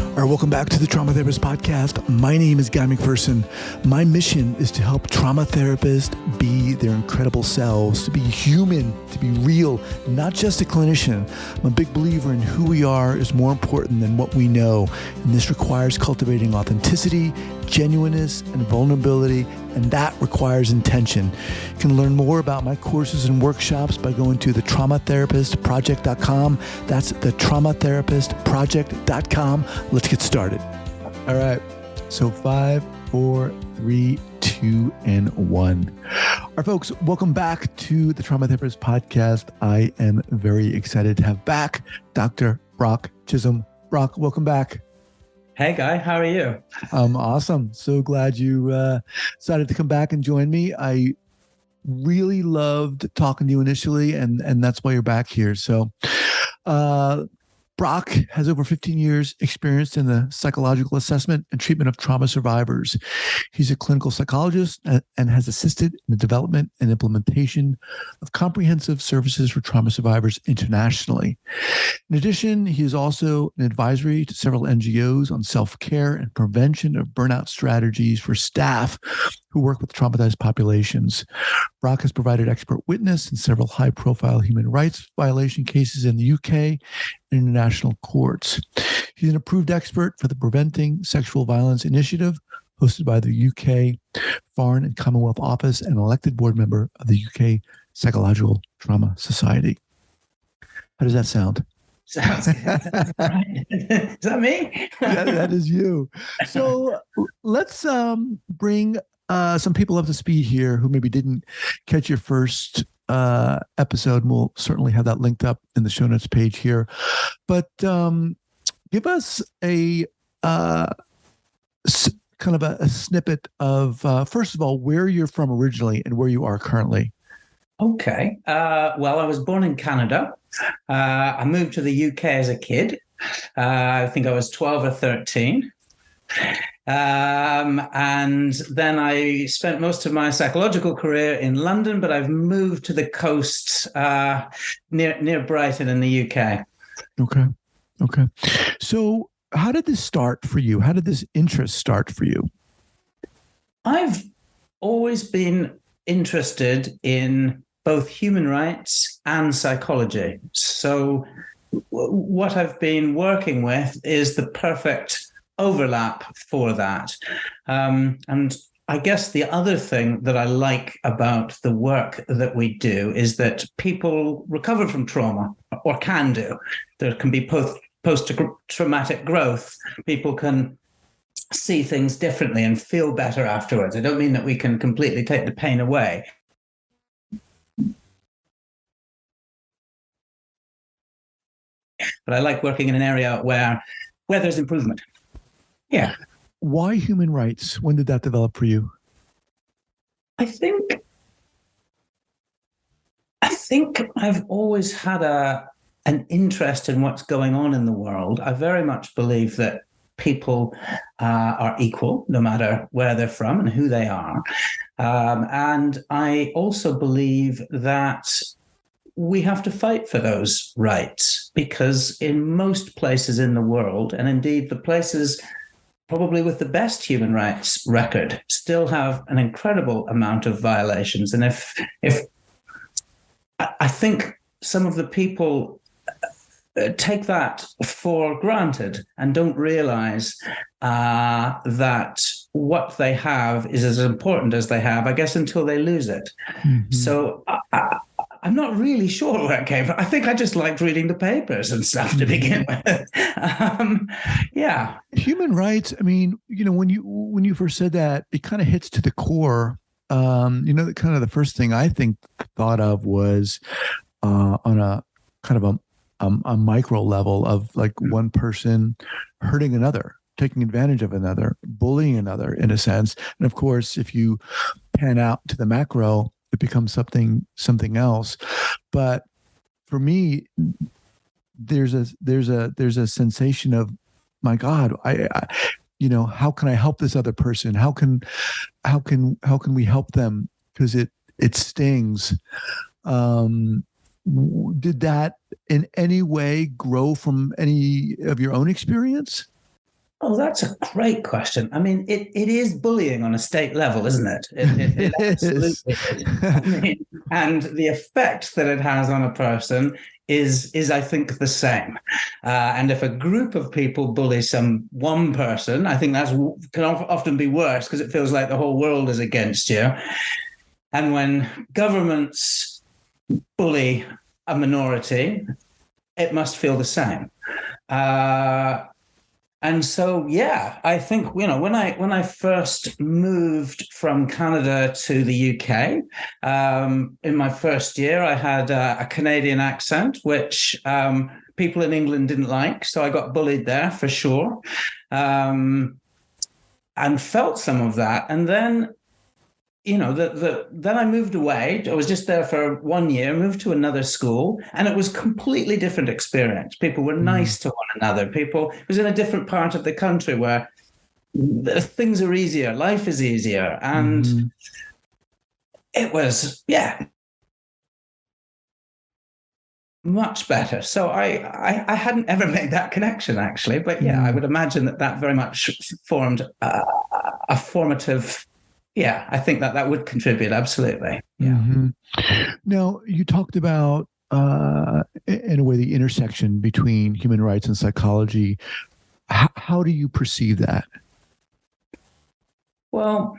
All right, welcome back to the Trauma Therapist Podcast. My name is Guy McPherson. My mission is to help trauma therapists be their incredible selves, to be human, to be real, not just a clinician. I'm a big believer in who we are is more important than what we know. And this requires cultivating authenticity, genuineness, and vulnerability, and that requires intention. You can learn more about my courses and workshops by going to thetraumatherapistproject.com. That's thetraumatherapistproject.com. Let's get started. All right. So 5, 4, 3, 2, and 1. All right, folks, welcome back to the Trauma Therapist Podcast. I am very excited to have back Dr. Brock Chisolm. Brock, welcome back. Hey, Guy. How are you? Awesome. So glad you decided to come back and join me. I really loved talking to you initially, and that's why you're back here. So Brock has over 15 years experience in the psychological assessment and treatment of trauma survivors. He's a clinical psychologist and has assisted in the development and implementation of comprehensive services for trauma survivors internationally. In addition, he is also an advisory to several NGOs on self-care and prevention of burnout strategies for staff who work with traumatized populations. Brock has provided expert witness in several high-profile human rights violation cases in the UK and international courts. He's an approved expert for the Preventing Sexual Violence Initiative, hosted by the UK Foreign and Commonwealth Office, and elected board member of the UK Psychological Trauma Society. How does that sound? Sounds good. Right. Is that me? That is you. So let's bring some people up to speed here who maybe didn't catch your first episode, and we'll certainly have that linked up in the show notes page here. But give us a kind of a snippet of, first of all, where you're from originally and where you are currently. Okay. Well, I was born in Canada. I moved to the UK as a kid. I think I was 12 or 13. And then I spent most of my psychological career in London, but I've moved to the coast near Brighton in the UK. Okay. So how did this start for you? How did this interest start for you? I've always been interested in both human rights and psychology. So what I've been working with is the perfect overlap for that. And I guess the other thing that I like about the work that we do is that people recover from trauma, or can do. There can be post-traumatic growth. People can see things differently and feel better afterwards. I don't mean that we can completely take the pain away. But I like working in an area where there's improvement. Yeah. Why human rights? When did that develop for you? I think I've always had an interest in what's going on in the world. I very much believe that people are equal, no matter where they're from and who they are. And I also believe that we have to fight for those rights, because in most places in the world, and indeed the places probably with the best human rights record, still have an incredible amount of violations. And if I think some of the people take that for granted and don't realize that what they have is as important as they have, I guess, until they lose it. Mm-hmm. So I'm not really sure where it came from. I think I just liked reading the papers and stuff to begin with. Yeah. Human rights. I mean, when you first said that, it kind of hits to the core. Kind of the first thing I thought of was on a kind of a micro level of like one person hurting another, taking advantage of another, bullying another in a sense. And of course, if you pan out to the macro, it becomes something else. But for me, there's a sensation of, my God, I how can I help this other person? How can we help them because it stings. Did that in any way grow from any of your own experience? Oh, that's a great question. I mean, it is bullying on a state level, isn't it? It absolutely is. I mean, and the effect that it has on a person is I think the same. And if a group of people bully one person, I think that can often be worse because it feels like the whole world is against you. And when governments bully a minority, it must feel the same. And so, yeah, I think, when I first moved from Canada to the UK, in my first year, I had a Canadian accent, which people in England didn't like. So I got bullied there for sure, and felt some of that. And then, then I moved away. I was just there for 1 year, moved to another school, and it was a completely different experience. People were nice to one another. It was in a different part of the country where things are easier, life is easier. And it was, much better. So I hadn't ever made that connection, actually. But I would imagine that very much formed a formative. Yeah, I think that would contribute, absolutely. Yeah. Now, you talked about, in a way, the intersection between human rights and psychology. How do you perceive that? Well,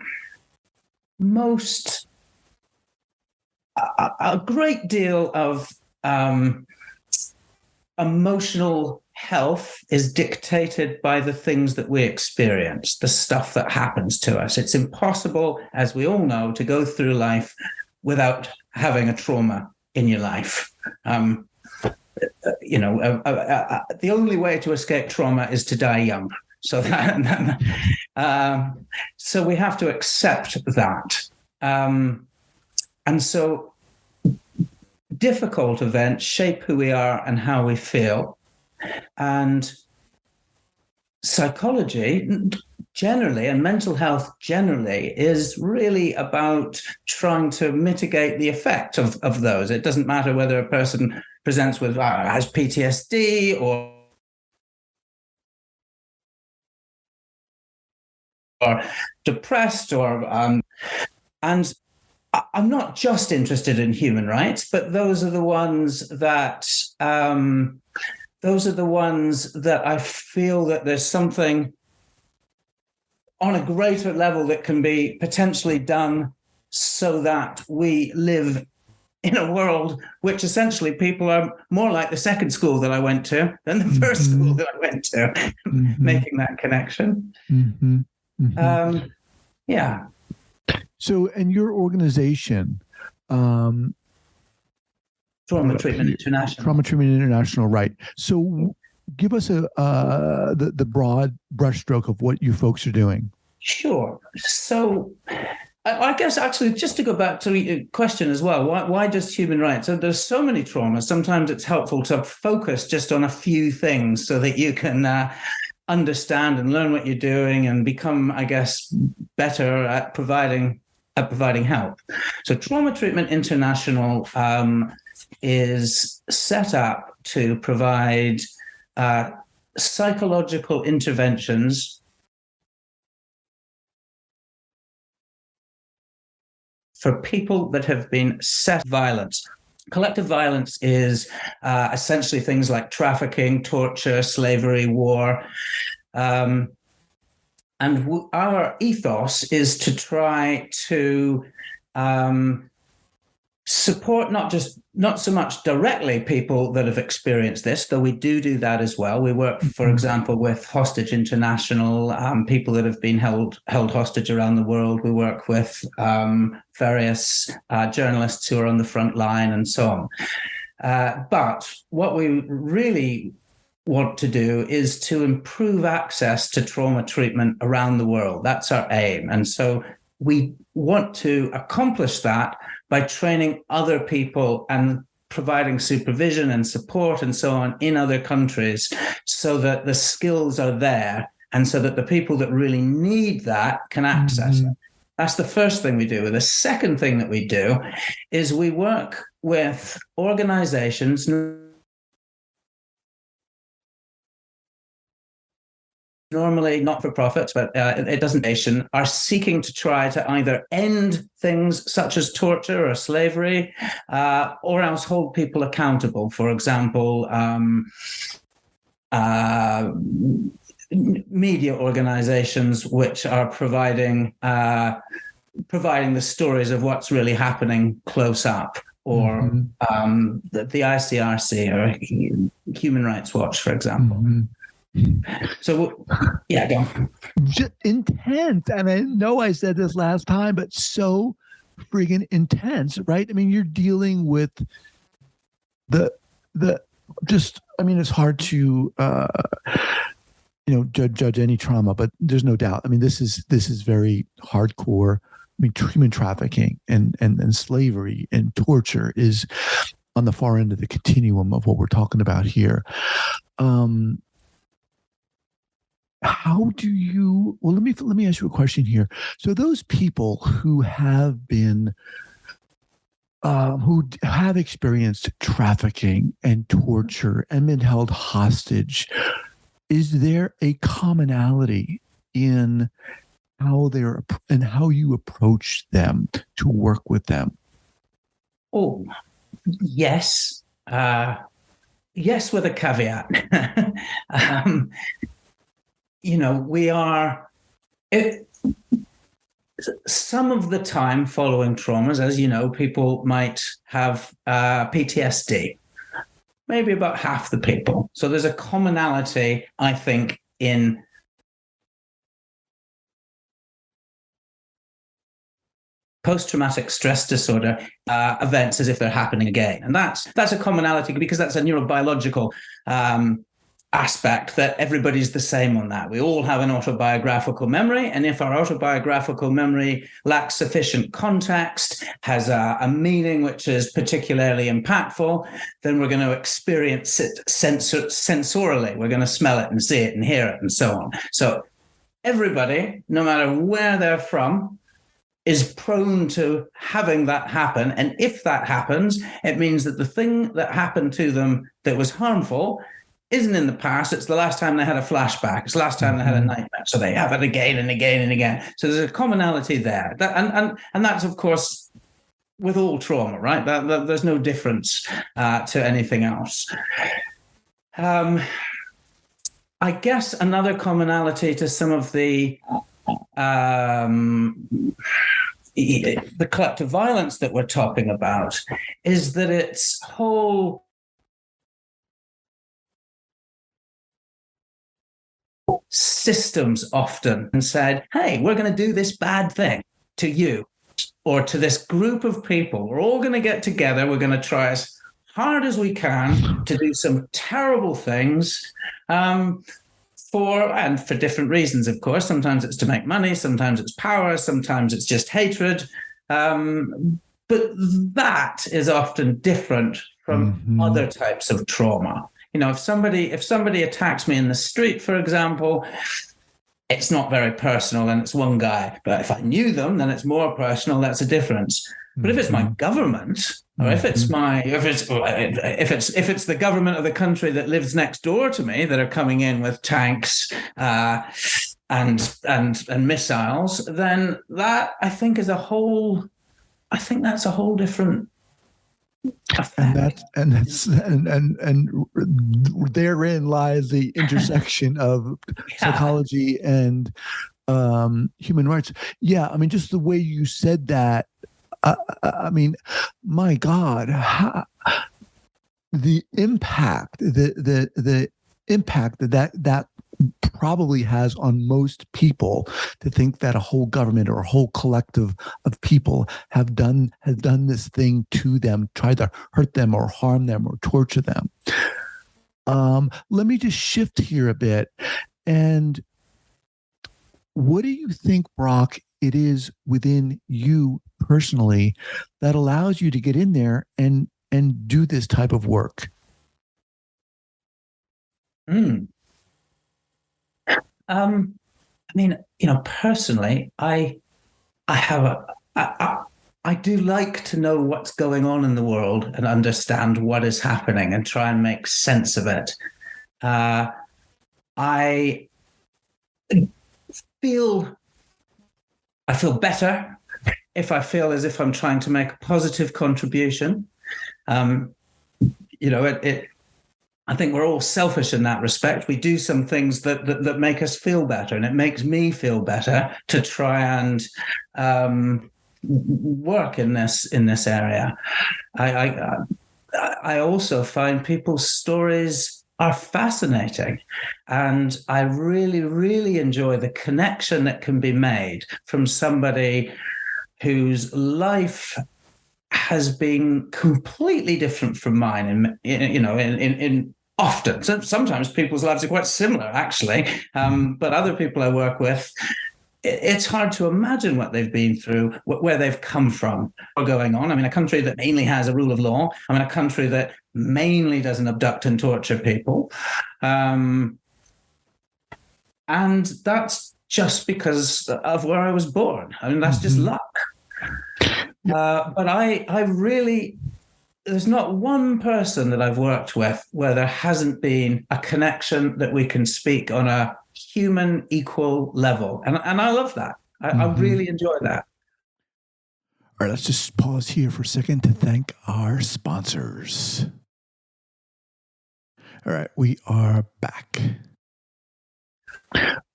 a great deal of emotional health is dictated by the things that we experience, the stuff that happens to us. It's impossible, as we all know, to go through life without having a trauma in your life. The only way to escape trauma is to die young. So so we have to accept that. And so difficult events shape who we are and how we feel. And psychology generally, and mental health generally, is really about trying to mitigate the effect of those. It doesn't matter whether a person presents with has PTSD or depressed and I'm not just interested in human rights, but those are the ones that I feel that there's something on a greater level that can be potentially done so that we live in a world which essentially people are more like the second school that I went to than the first school that I went to, making that connection. Yeah. So, in your organization, Trauma Treatment International. Trauma Treatment International, right? So, give us the broad brushstroke of what you folks are doing. Sure. So, I guess actually, just to go back to your question as well, why just human rights? So there's so many traumas. Sometimes it's helpful to focus just on a few things so that you can understand and learn what you're doing and become, I guess, better at providing help. So Trauma Treatment International is set up to provide psychological interventions for people that have been set violence. Collective violence is essentially things like trafficking, torture, slavery, war. And our ethos is to try to support not so much directly people that have experienced this, though we do that as well. We work, for example, with Hostage International, people that have been held hostage around the world. We work with various journalists who are on the front line and so on. But what we really want to do is to improve access to trauma treatment around the world. That's our aim. And so we want to accomplish that by training other people and providing supervision and support and so on in other countries so that the skills are there and so that the people that really need that can access it. That's the first thing we do. The second thing that we do is we work with organizations, normally not-for-profits, but it doesn't nation, are seeking to try to either end things such as torture or slavery, or else hold people accountable. For example, media organizations which are providing the stories of what's really happening close up, or the ICRC or Human Rights Watch, for example. So, yeah, go on. Intense. And I know I said this last time, but so friggin' intense, right? I mean, you're dealing with it's hard to, judge any trauma, but there's no doubt. I mean, this is very hardcore. I mean, human trafficking and slavery and torture is on the far end of the continuum of what we're talking about here. How do you? Well, let me ask you a question here. So those people who have been, who have experienced trafficking and torture and been held hostage, is there a commonality in how you approach them to work with them? Oh, yes. Yes, with a caveat. We are, some of the time following traumas, as you know, people might have PTSD, maybe about half the people. So there's a commonality, I think, in post-traumatic stress disorder events as if they're happening again. And that's a commonality because that's a neurobiological aspect, that everybody's the same on that. We all have an autobiographical memory, and if our autobiographical memory lacks sufficient context, has a meaning which is particularly impactful, then we're going to experience it sensorily. We're going to smell it and see it and hear it and so on. So everybody, no matter where they're from, is prone to having that happen. And if that happens, it means that the thing that happened to them that was harmful isn't in the past. It's the last time they had a flashback. It's the last time they had a nightmare. So they have it again and again and again. So there's a commonality there. And that's, of course, with all trauma, right? There's no difference to anything else. I guess another commonality to some of the collective violence that we're talking about is that its whole systems often and said, hey, we're going to do this bad thing to you or to this group of people. We're all going to get together. We're going to try as hard as we can to do some terrible things for different reasons, of course. Sometimes it's to make money. Sometimes it's power. Sometimes it's just hatred. But that is often different from other types of trauma. If somebody attacks me in the street, for example, it's not very personal and it's one guy. But if I knew them, then it's more personal. That's a difference. But if it's my government, or if it's the government of the country that lives next door to me that are coming in with tanks and missiles, then that I think that's a whole different. And therein lies the intersection of psychology and human rights. Yeah, I mean, just the way you said that. I mean, my God, the impact, the impact that probably has on most people, to think that a whole government or a whole collective of people has done this thing to them, tried to hurt them or harm them or torture them. Let me just shift here a bit. And what do you think, Brock, it is within you personally that allows you to get in there and do this type of work? I mean, personally, I I do like to know what's going on in the world and understand what is happening and try and make sense of it. I feel better if I feel as if I'm trying to make a positive contribution. I think we're all selfish in that respect. We do some things that make us feel better, and it makes me feel better to try and work in this area. I also find people's stories are fascinating, and I really, really enjoy the connection that can be made from somebody whose life has been completely different from mine. In often, sometimes people's lives are quite similar, actually, but other people I work with, it's hard to imagine what they've been through, where they've come from, or going on. I mean, a country that mainly has a rule of law. I mean, a country that mainly doesn't abduct and torture people. And that's just because of where I was born. I mean, that's just luck. But I really, there's not one person that I've worked with where there hasn't been a connection that we can speak on a human equal level. And I love that. I really enjoy that. All right, let's just pause here for a second to thank our sponsors. All right, we are back.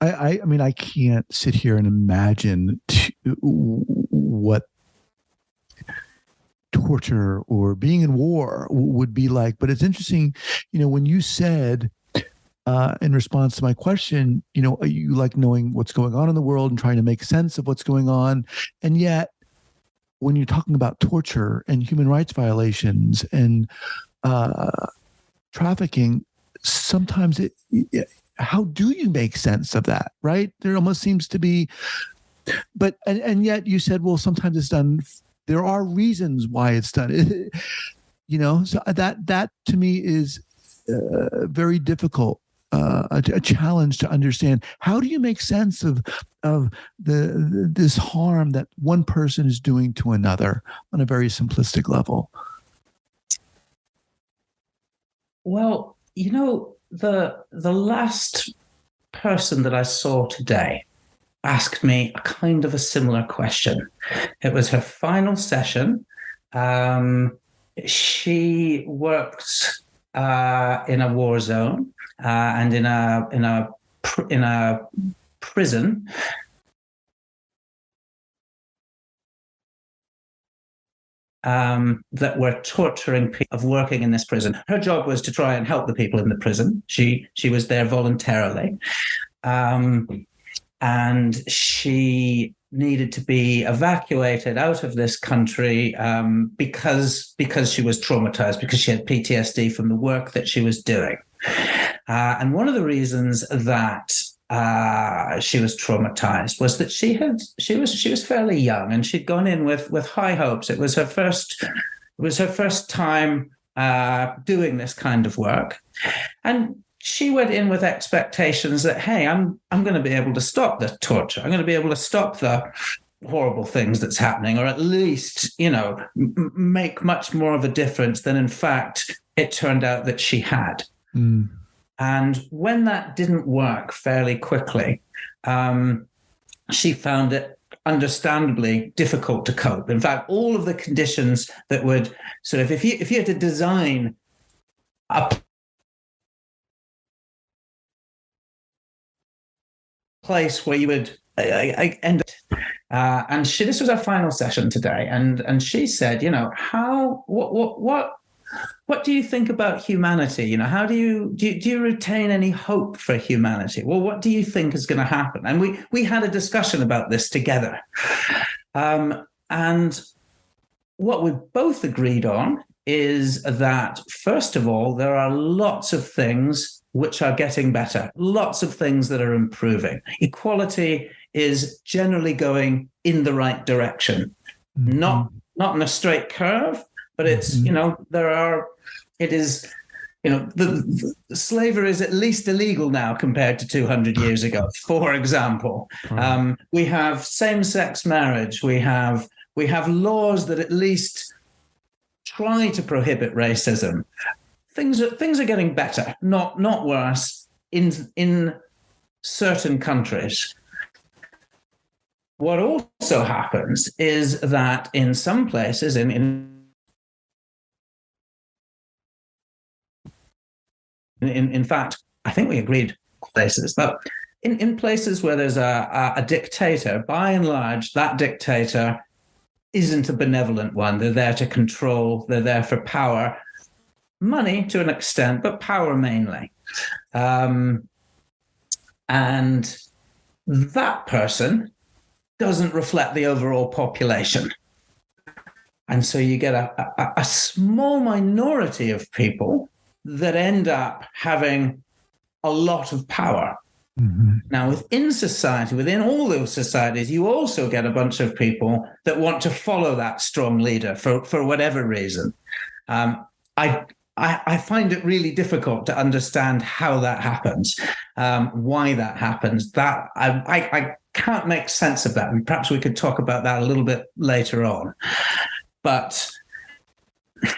I mean, I can't sit here and imagine what torture or being in war would be like. But it's interesting, when you said in response to my question, you like knowing what's going on in the world and trying to make sense of what's going on. And yet, when you're talking about torture and human rights violations and trafficking, sometimes how do you make sense of that, right? There almost seems to be, but yet you said, well, sometimes it's done. There are reasons why it's done. So that to me is very difficult, a challenge to understand. How do you make sense of this harm that one person is doing to another on a very simplistic level? Well, the last person that I saw today asked me a kind of a similar question. It was her final session. She worked in a war zone and in a prison. That were torturing people of working in this prison. Her job was to try and help the people in the prison. She was there voluntarily. And she needed to be evacuated out of this country because she was traumatized, because she had PTSD from the work that she was doing. And one of the reasons that she was traumatized was that she was fairly young, and she'd gone in with high hopes. It was her first time doing this kind of work, and she went in with expectations that, hey, I'm going to be able to stop the torture. I'm going to be able to stop the horrible things that's happening, or at least, make much more of a difference than, in fact, it turned out that she had. Mm. And when that didn't work fairly quickly, she found it understandably difficult to cope. In fact, all of the conditions that would sort of, if you had to design a place where you would end up, and this was our final session today, and she said, what do you think about humanity? How do you retain any hope for humanity? Well, what do you think is going to happen? And we had a discussion about this together, and what we both agreed on is that, first of all, there are lots of things which are getting better, lots of things that are improving. Equality is generally going in the right direction, not in a straight curve, but it's, it is slavery is at least illegal now compared to 200 years ago, for example. Right. We have same-sex marriage. We have laws that at least try to prohibit racism. Things are getting better, not worse in certain countries. What also happens is that in some places, in fact, I think we agreed places, but in places where there's a dictator, by and large, that dictator isn't a benevolent one. They're there to control, they're there for power, money to an extent, but power mainly. And that person doesn't reflect the overall population. And so you get a small minority of people that end up having a lot of power. Mm-hmm. Now, within society, within all those societies, you also get a bunch of people that want to follow that strong leader for whatever reason. I find it really difficult to understand how that happens, why that happens. That I can't make sense of that. And perhaps we could talk about that a little bit later on. But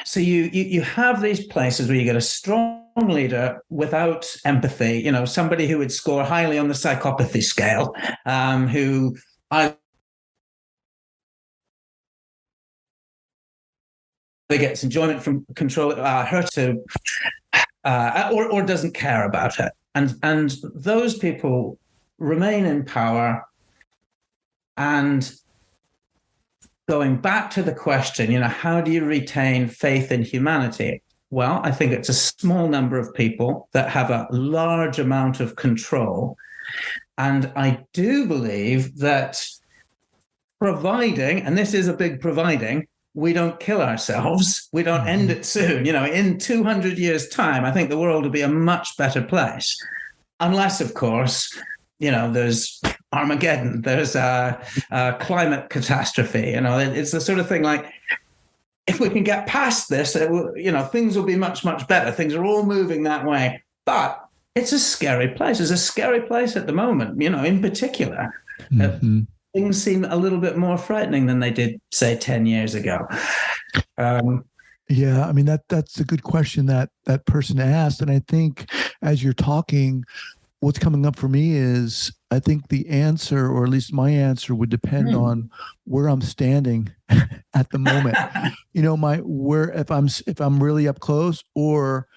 so you have these places where you get a strong leader without empathy, somebody who would score highly on the psychopathy scale, who either gets enjoyment from control, her to, or doesn't care about it. And those people remain in power. And going back to the question, how do you retain faith in humanity? Well, I think it's a small number of people that have a large amount of control. And I do believe that providing, and this is a big providing, we don't kill ourselves, we don't end it soon. In 200 years' time, I think the world will be a much better place. Unless, of course, there's Armageddon, there's a climate catastrophe. It's the sort of thing like, if we can get past this, things will be much, much better. Things are all moving that way. But it's a scary place. It's a scary place at the moment, in particular. Mm-hmm. Things seem a little bit more frightening than they did, say, 10 years ago. Yeah, I mean, that's a good question that person asked. And I think as you're talking, what's coming up for me is I think the answer, or at least my answer, would depend on where I'm standing at the moment. If I'm really up close, or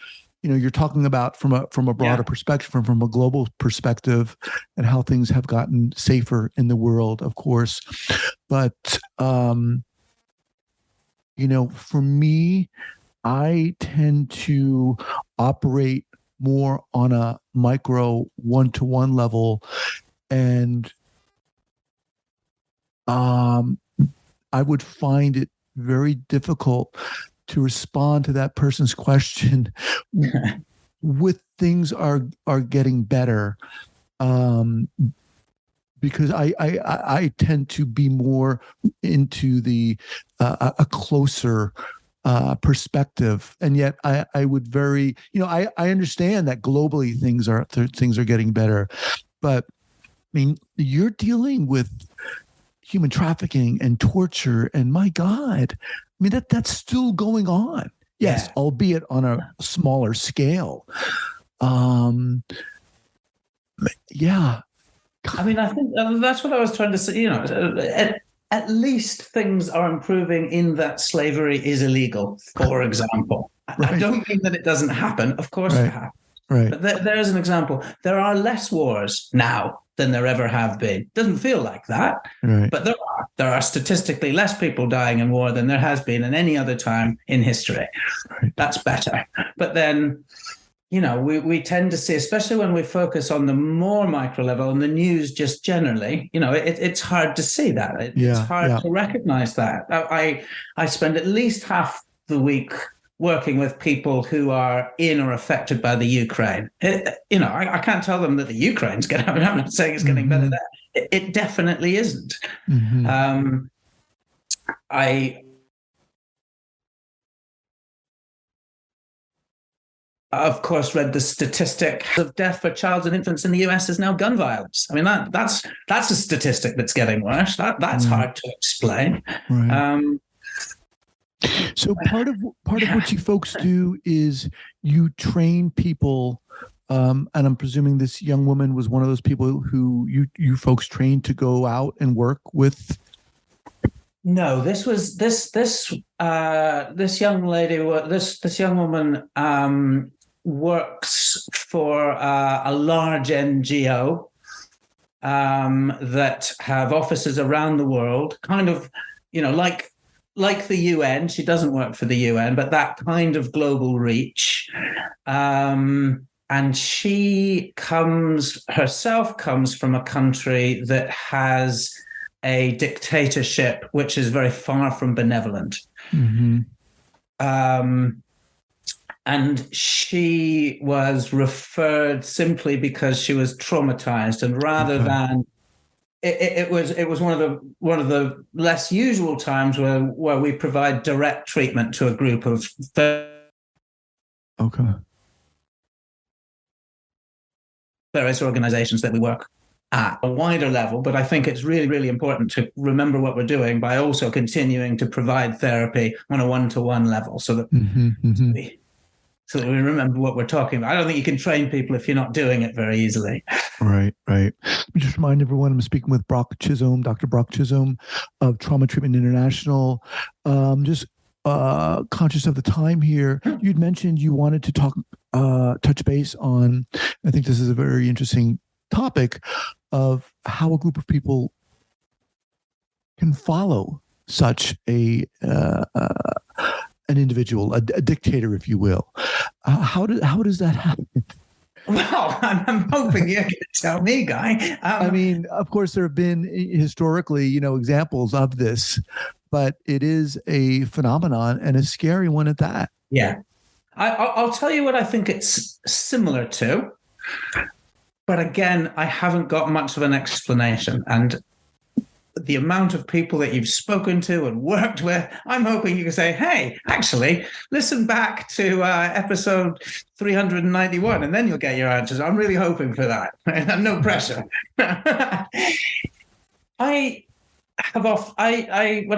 you're talking about from a broader perspective, from a global perspective, and how things have gotten safer in the world, of course. But for me, I tend to operate more on a micro one-to-one level, and I would find it very difficult to respond to that person's question with things are getting better, because I tend to be more into the a closer perspective, and yet I would I understand that globally things are getting better, but I mean, you're dealing with human trafficking and torture, and my God, I mean that's still going on. Yes, albeit on a smaller scale. Yeah. I mean, I think that's what I was trying to say. At least things are improving in that slavery is illegal, for example. Right. I don't mean that it doesn't happen. Of course it happens. Right. But there's an example. There are less wars now than there ever have been. Doesn't feel like that, right. But there are statistically less people dying in war than there has been in any other time in history. Right. That's better. But then, we tend to see, especially when we focus on the more micro level and the news just generally, it's hard to see that. It's hard to recognize that. I spend at least half the week working with people who are in or affected by the Ukraine. I can't tell them that the Ukraine's getting, I'm not saying it's getting better there. It definitely isn't. Mm-hmm. of course, read the statistic of death for child and infants in the US is now gun violence. I mean, that's a statistic that's getting worse. That's hard to explain. Right. So part of what you folks do is you train people, and I'm presuming this young woman was one of those people who you folks trained to go out and work with. No, this was this young lady. This young woman works for a large NGO that have offices around the world. Kind of, like the UN. She doesn't work for the UN, but that kind of global reach. And she herself comes from a country that has a dictatorship which is very far from benevolent. Mm-hmm. And she was referred simply because she was traumatized, and rather than it was one of the less usual times where we provide direct treatment to a group of various organizations that we work at a wider level. But I think it's really, really important to remember what we're doing by also continuing to provide therapy on a one-to-one level so that so that we remember what we're talking about. I don't think you can train people if you're not doing it very easily. Right. Let me just remind everyone, I'm speaking with Dr. Brock Chisolm of Trauma Treatment International. Just conscious of the time here, you'd mentioned you wanted to touch base on, I think this is a very interesting topic, of how a group of people can follow such an individual, a dictator, if you will. How does that happen? Well, I'm hoping you're going to tell me, Guy. I mean, of course, there have been historically, examples of this, but it is a phenomenon and a scary one at that. Yeah. I'll tell you what I think it's similar to. But again, I haven't got much of an explanation. And the amount of people that you've spoken to and worked with, I'm hoping you can say, hey, actually, listen back to episode 391, and then you'll get your answers. I'm really hoping for that. No pressure. When I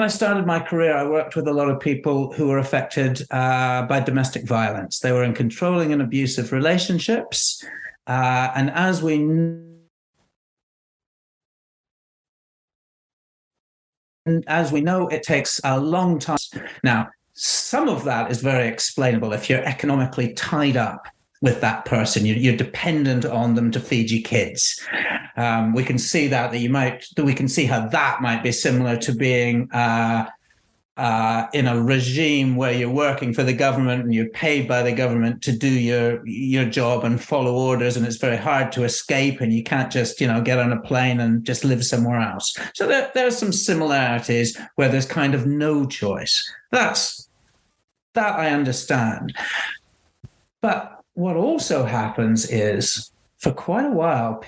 started my career, I worked with a lot of people who were affected by domestic violence. They were in controlling and abusive relationships. And as we know, it takes a long time. Now, some of that is very explainable. If you're economically tied up with that person, you're dependent on them to feed your kids. We can see we can see how that might be similar to being in a regime where you're working for the government and you're paid by the government to do your job and follow orders, and it's very hard to escape, and you can't just get on a plane and just live somewhere else. So there are some similarities where there's kind of no choice. That I understand. But what also happens is, for quite a while,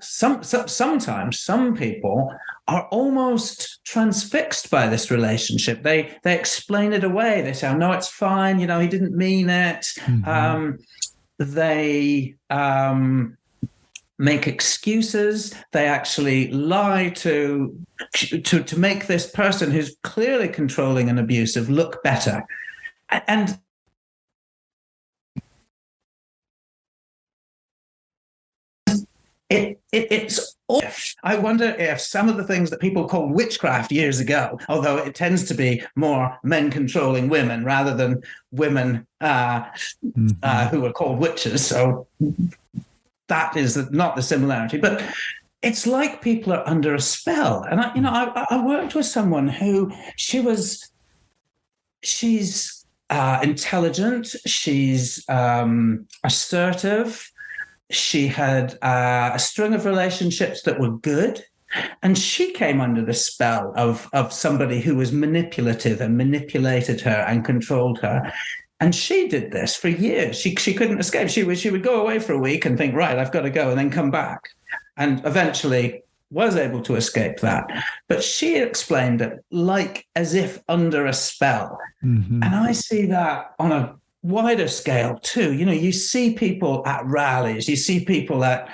sometimes some people are almost transfixed by this relationship. They explain it away. They say, "Oh, no, it's fine. He didn't mean it." Mm-hmm. They make excuses. They actually lie to make this person who's clearly controlling and abusive look better. And it's off. I wonder if some of the things that people called witchcraft years ago, although it tends to be more men controlling women rather than women who are called witches. So that is not the similarity. But it's like people are under a spell. And I worked with someone who she's intelligent, she's assertive. She had a string of relationships that were good, and she came under the spell of somebody who was manipulative and manipulated her and controlled her. And she did this for years. She couldn't escape. She would go away for a week and think, right, I've got to go, and then come back, and eventually was able to escape that. But she explained it like as if under a spell. Mm-hmm. And I see that on wider scale too. You see people at rallies, you see people at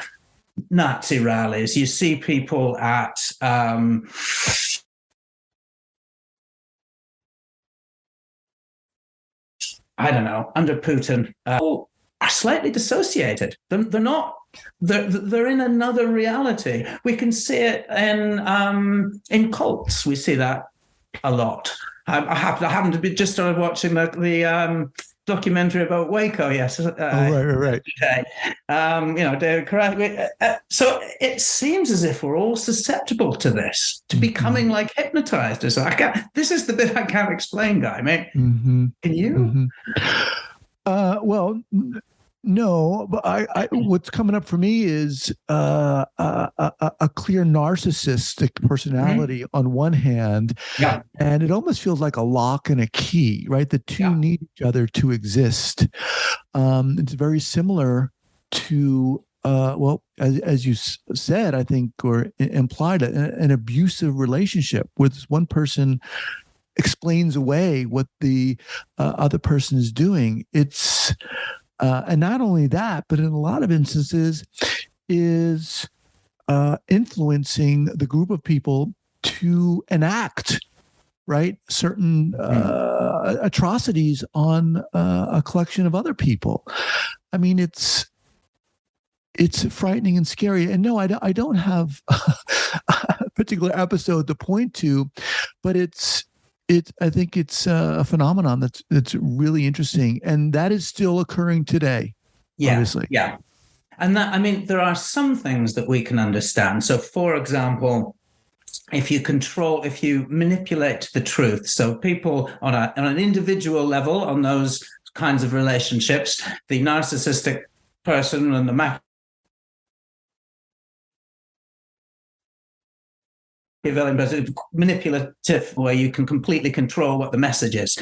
Nazi rallies, you see people at I don't know, under Putin, are slightly dissociated. They're not. They're in another reality. We can see it in cults. We see that a lot. I happen to be just started watching the documentary about Waco. Yes. Right. David Carradine. So it seems as if we're all susceptible to this, to becoming like hypnotized. This is the bit I can't explain, Guy. Mate, can you? Well, no, but I what's coming up for me is a clear narcissistic personality on one hand, and it almost feels like a lock and a key, right? The two need each other to exist. It's very similar to as you said, I think, or implied, an abusive relationship where this one person explains away what the other person is doing. It's and not only that, but in a lot of instances is influencing the group of people to enact, right, certain atrocities on a collection of other people. I mean, it's frightening and scary. And no, I don't have a particular episode to point to, but I think it's a phenomenon that's really interesting, and that is still occurring today. Obviously. Yeah. And there are some things that we can understand. So, for example, if you manipulate the truth, so people on an individual level, on those kinds of relationships, the narcissistic person and the manipulative, where you can completely control what the message is,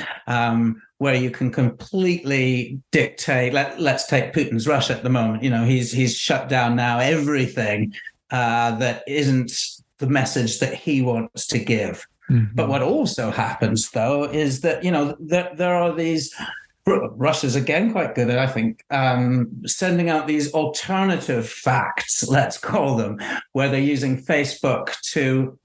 where you can completely dictate. Let's take Putin's Russia at the moment. He's shut down now everything that isn't the message that he wants to give. But what also happens, though, is that there are these. Russia's again quite good at, I think, sending out these alternative facts, let's call them, where they're using Facebook to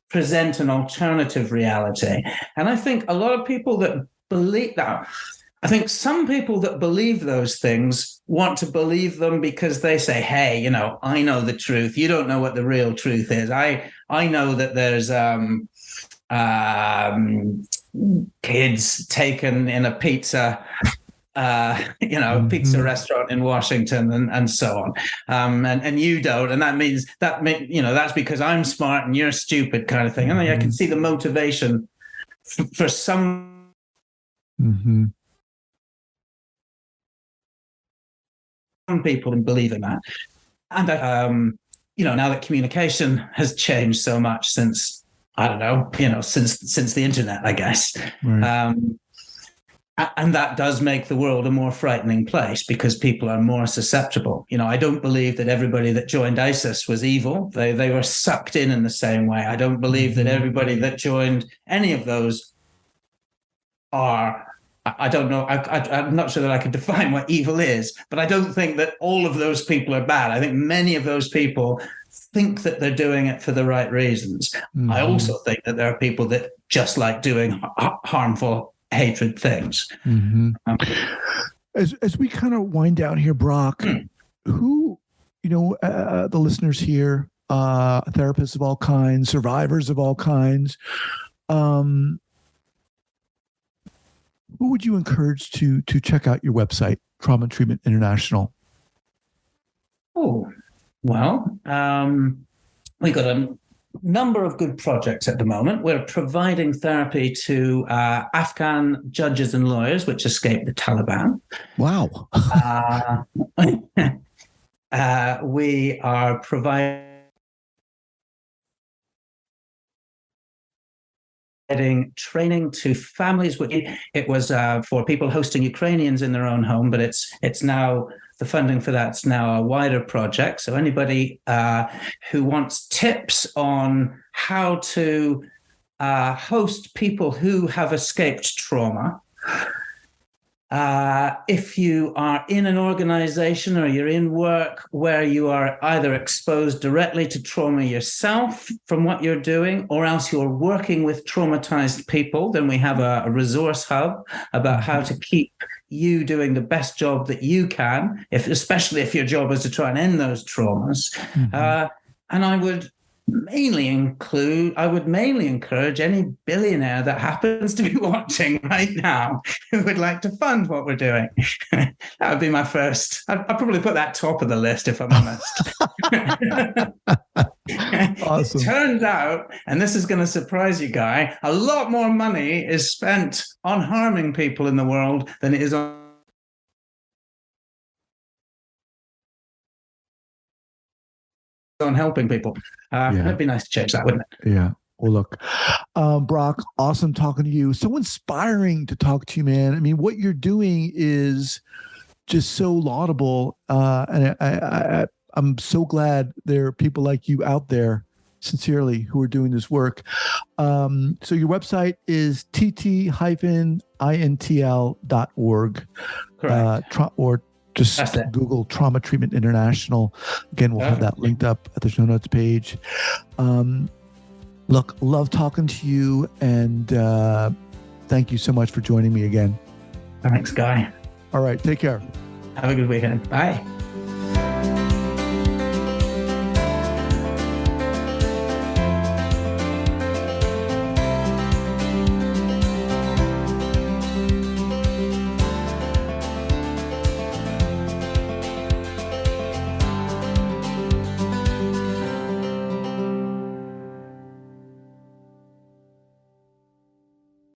present an alternative reality. And I think a lot of people that believe that, I think some people that believe those things want to believe them because they say, hey, I know the truth. You don't know what the real truth is. I know that there's kids taken in a pizza pizza restaurant in Washington and so on. And you don't. And that's because I'm smart and you're stupid, kind of thing. I can see the motivation for some. Some people in believing that. And now that communication has changed so much since, I don't know, since the internet, I guess. Right. And that does make the world a more frightening place because people are more susceptible. I don't believe that everybody that joined ISIS was evil. They were sucked in the same way. I don't believe that everybody that joined any of those are, I don't know, I'm not sure that I can define what evil is, but I don't think that all of those people are bad. I think many of those people think that they're doing it for the right reasons. I also think that there are people that just like doing harmful, hatred things. As we kind of wind down here, Brock, who, the listeners here, therapists of all kinds, survivors of all kinds, who would you encourage to check out your website, Trauma Treatment International? Oh, well, we got a number of good projects at the moment. We're providing therapy to Afghan judges and lawyers which escaped the Taliban. Wow. We are providing training to families. It was for people hosting Ukrainians in their own home, but it's now, the funding for that's now a wider project. So anybody who wants tips on how to host people who have escaped trauma If you are in an organization or you're in work where you are either exposed directly to trauma yourself from what you're doing, or else you're working with traumatized people, then we have a resource hub about how to keep you doing the best job that you can, especially if your job is to try and end those traumas. And I would mainly encourage any billionaire that happens to be watching right now who would like to fund what we're doing. That would be my first. I'd probably put that top of the list, if I'm honest. Awesome. It turns out, and this is going to surprise you, Guy, a lot more money is spent on harming people in the world than it is on helping people. It'd be nice to change that, wouldn't it? Yeah. Well, look, Brock, awesome talking to you. So inspiring to talk to you, man. I mean, what you're doing is just so laudable. And I'm so glad there are people like you out there, sincerely, who are doing this work. So your website is tt-intl.org. Correct. Or just Google Trauma Treatment International. Again, we'll have that linked up at the show notes page. Look, love talking to you, and thank you so much for joining me again. Thanks, Guy. All right, take care. Have a good weekend. Bye.